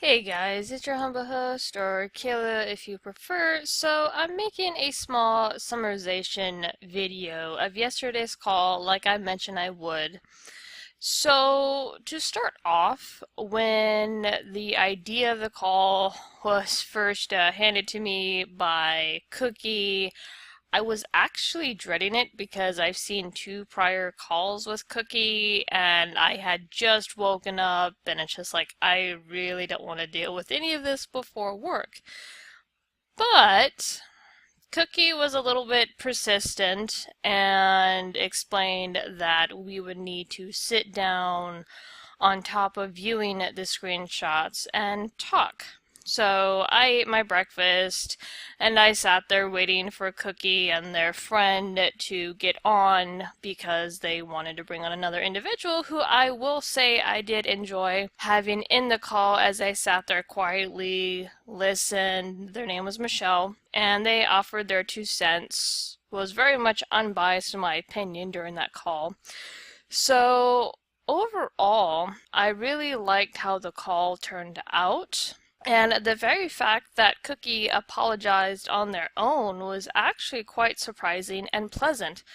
Hey guys, it's your humble host, or Kayla if you prefer. So I'm making a small summarization video of yesterday's call like I mentioned I would. So to start off, when the idea of the call was first handed to me by Cookie, I was actually dreading it because I've seen two prior calls with Cookie and I had just woken up and it's just like I really don't want to deal with any of this before work. But Cookie was a little bit persistent and explained that we would need to sit down on top of viewing the screenshots and talk. So I ate my breakfast and I sat there waiting for Cookie and their friend to get on because they wanted to bring on another individual who I will say I did enjoy having in the call as I sat there quietly, listened. Their name was Michelle, and they offered their 2 cents. Was very much unbiased in my opinion during that call. So overall, I really liked how the call turned out. And the very fact that Cookie apologized on their own was actually quite surprising and pleasant.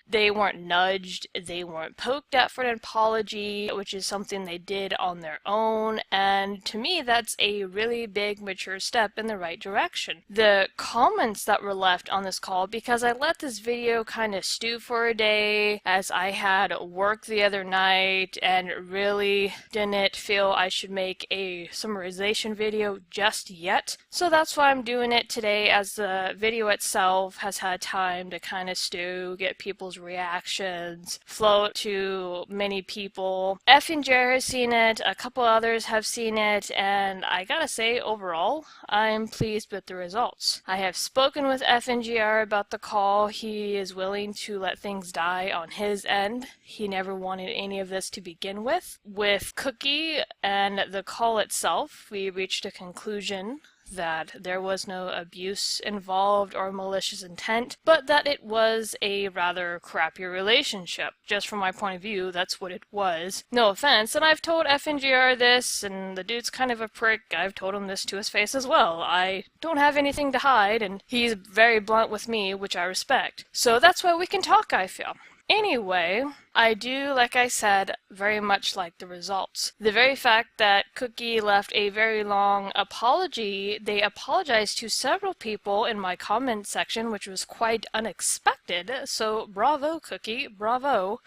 They weren't nudged, they weren't poked at for an apology, which is something they did on their own, and to me that's a really big mature step in the right direction. The comments that were left on this call, because I let this video kind of stew for a day as I had work the other night and really didn't feel I should make a summarization video just yet, so that's why I'm doing it today as the video itself has had time to kind of stew, get people's reactions, float to many people. F and J has seen it, a couple others have seen it, and I gotta say, overall, I'm pleased with the results. I have spoken with FNGR about the call. He is willing to let things die on his end. He never wanted any of this to begin with. With Cookie and the call itself, we reached a conclusion that there was no abuse involved or malicious intent, but that it was a rather crappy relationship. Just from my point of view, that's what it was. No offense, and I've told FNGR this, and the dude's kind of a prick. I've told him this to his face as well. I don't have anything to hide, and he's very blunt with me, which I respect. So that's why we can talk, I feel. Anyway, I do, like I said, very much like the results. The very fact that Cookie left a very long apology, they apologized to several people in my comment section, which was quite unexpected, so bravo Cookie, bravo.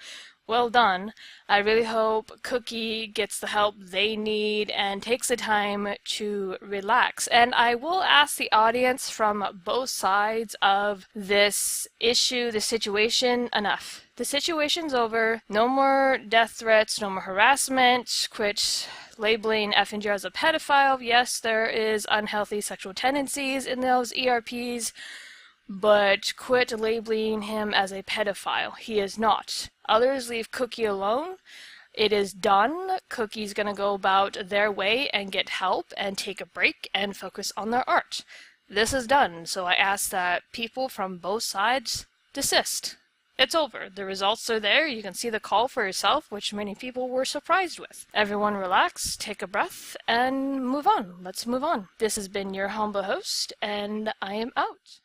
Well done. I really hope Cookie gets the help they need and takes the time to relax. And I will ask the audience from both sides of this issue, the situation, enough. The situation's over. No more death threats, no more harassment. Quit labeling FNGR as a pedophile. Yes, there is unhealthy sexual tendencies in those ERPs, but quit labeling him as a pedophile. He is not. Others leave Cookie alone. It is done. Cookie's gonna go about their way and get help and take a break and focus on their art. This is done, so I ask that people from both sides desist. It's over. The results are there. You can see the call for yourself, which many people were surprised with. Everyone relax, take a breath, and move on. Let's move on. This has been your humble host, and I am out.